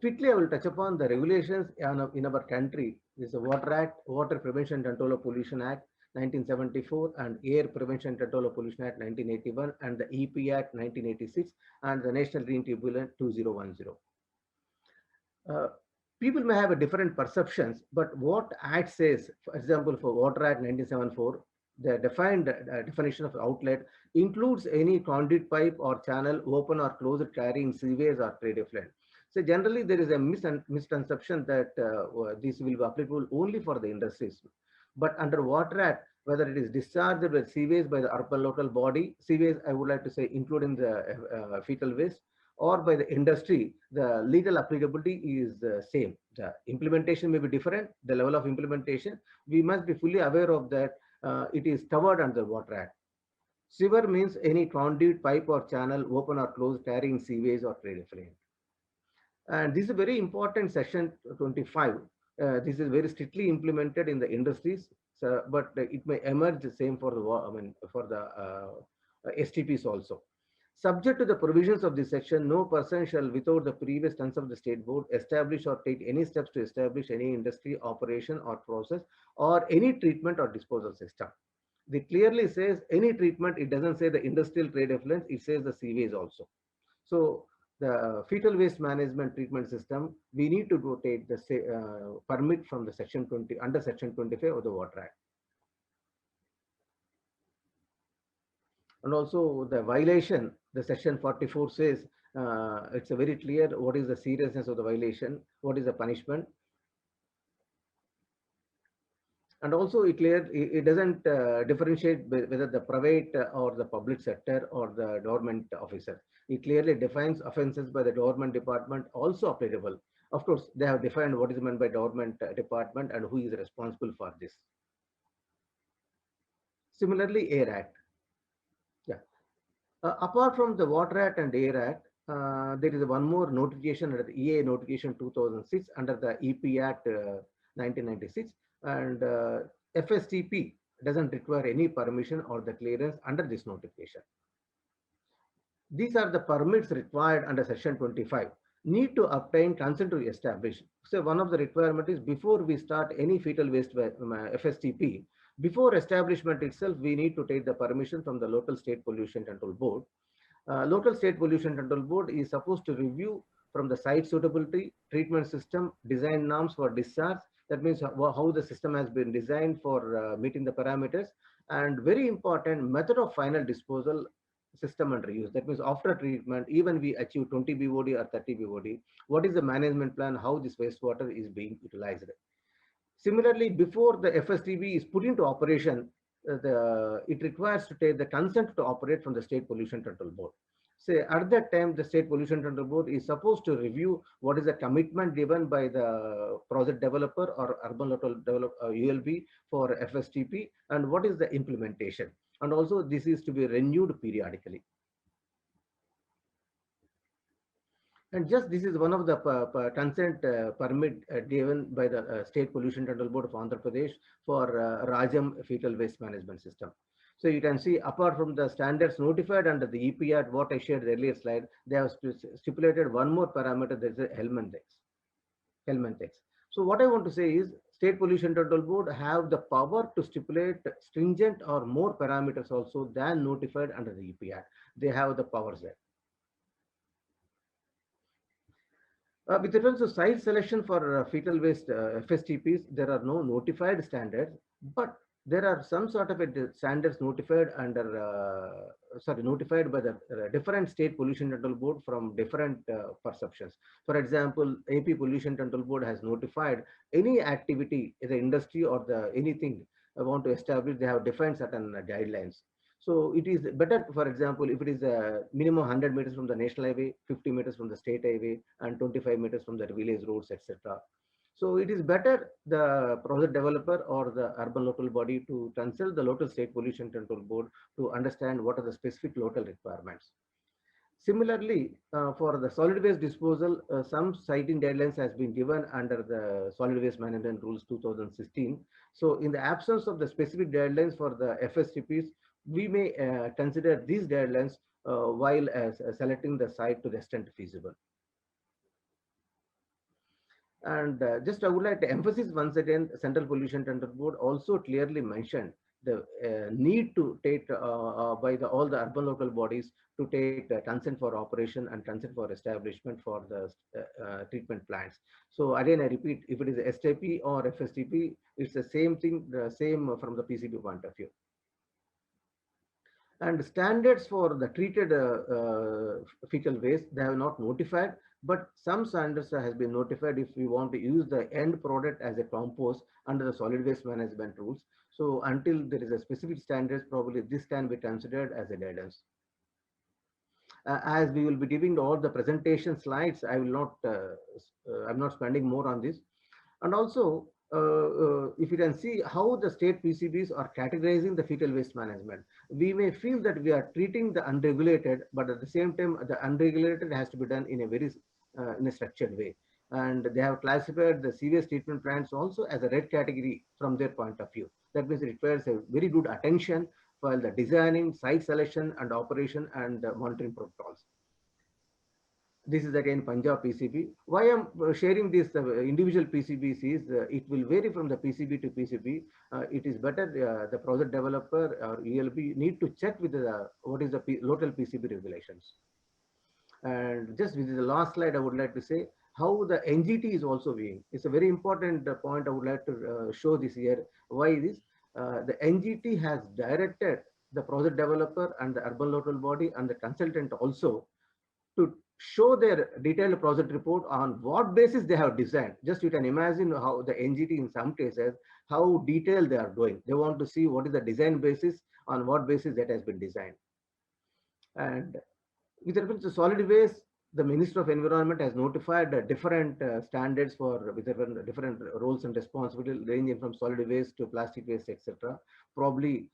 Quickly, I will touch upon the regulations in our country. This is the Water Act, Water Prevention and Control of Pollution Act 1974, and Air Prevention and Control of Pollution Act 1981, and the EP Act 1986, and the National Green Tribunal 2010. Uh, People may have a different perceptions, but what Act says, for example, for Water Act 1974, the defined definition of outlet includes any conduit pipe or channel open or closed carrying sewage or trade effluent. So generally, there is a misconception that this will be applicable only for the industries. But under Water Act, whether it is discharged with sewage by the urban local body, sewage, I would like to say, including the fecal waste, or by the industry, the legal applicability is the same. The implementation may be different, the level of implementation. We must be fully aware of that. It is covered under Water Act. Sewer means any conduit, pipe, or channel open or closed carrying sewage or trade effluent. And this is a very important section 25. This is very strictly implemented in the industries, so, but it may emerge the same for the for the STPs also. Subject to the provisions of this section, no person shall, without the previous consent of the state board, establish or take any steps to establish any industry, operation, or process, or any treatment or disposal system. It clearly says any treatment. It doesn't say the industrial trade effluents. It says the sewage also. So the fetal waste management treatment system, we need to go take the permit from the section 20 under section 25 of the Water Act. And also the violation, the section 44 says it's a very clear what is the seriousness of the violation, what is the punishment. And also it doesn't differentiate whether the private or the public sector or the government officer. It clearly defines offenses by the government department also applicable. Of course, they have defined what is meant by government department and who is responsible for this. Similarly, Air Act. Yeah. Apart from the Water Act and Air Act, there is one more notification under the EA notification 2006 under the EP Act 1996, and FSTP doesn't require any permission or the clearance under this notification. These are the permits required under section 25. Need to obtain consent to establish. So one of the requirement is before we start any fetal waste FSTP, before establishment itself, we need to take the permission from the local state pollution control board. Local state pollution control board is supposed to review from the site suitability, treatment system, design norms for discharge. That means how the system has been designed for meeting the parameters, and very important method of final disposal system and reuse. That means after treatment, even we achieve 20 BOD or 30 BOD, what is the management plan, how this wastewater is being utilized. Similarly, before the FSTB is put into operation, it requires to take the consent to operate from the State Pollution Control Board. Say at that time, the State Pollution Control Board is supposed to review what is the commitment given by the project developer or urban local ULB for FSTP, and what is the implementation. And also this is to be renewed periodically. And just this is one of the consent permit given by the State Pollution Control Board of Andhra Pradesh for Rajam fetal waste management system. So you can see apart from the standards notified under the EP Act, what I shared earlier slide, they have stipulated one more parameter, that is the Helminthex. So what I want to say is State Pollution Control Board have the power to stipulate stringent or more parameters also than notified under the EP Act. They have the powers there. With reference to site selection for fetal waste FSTPs, there are no notified standards, but there are some sort of standards notified under, notified by the different state pollution control board from different perceptions. For example, AP Pollution Control Board has notified any activity, the industry or the anything want to establish, they have defined certain guidelines. So it is better, for example, if it is a minimum 100 meters from the national highway, 50 meters from the state highway, and 25 meters from the village roads, etc. So it is better the project developer or the urban local body to consult the local state pollution control board to understand what are the specific local requirements. Similarly, for the solid waste disposal, some siting guidelines has been given under the solid waste management rules 2016. So in the absence of the specific guidelines for the FSTPs, we may consider these guidelines while selecting the site to the extent feasible. And just I would like to emphasize once again, Central Pollution Control Board also clearly mentioned the need to take by all the urban local bodies to take the consent for operation and consent for establishment for the treatment plants. So again, I repeat, if it is STP or FSTP, it's the same thing, the same from the PCB point of view. And standards for the treated fecal waste, they have not notified, but some standards has been notified if we want to use the end product as a compost under the solid waste management rules. So until there is a specific standards, probably this can be considered as a guidance. As we will be giving all the presentation slides, I will not, I'm not spending more on this. And also, if you can see how the state PCBs are categorizing the fecal waste management, we may feel that we are treating the unregulated, but at the same time, the unregulated has to be done in a very in a structured way. And they have classified the serious treatment plants also as a red category from their point of view. That means it requires a very good attention while the designing, site selection, and operation and monitoring protocols. This is again Punjab PCB. Why I'm sharing this individual PCBs is it will vary from the PCB to PCB. It is better the project developer or ELB need to check with the what is the local PCB regulations. And just with the last slide, I would like to say how the NGT is also viewing. It's a very important point I would like to show this here. Why this? The NGT has directed the project developer and the urban local body and the consultant also to show their detailed project report on what basis they have designed. Just you can imagine how the NGT in some cases, how detailed they are doing. They want to see what is the design basis, on what basis that has been designed. And with reference to solid waste, the Minister of Environment has notified different standards for with different roles and responsibilities ranging from solid waste to plastic waste, etc. Probably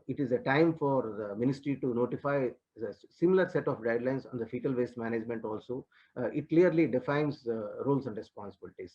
it is a time for the ministry to notify a similar set of guidelines on the fecal waste management also. It clearly defines roles and responsibilities.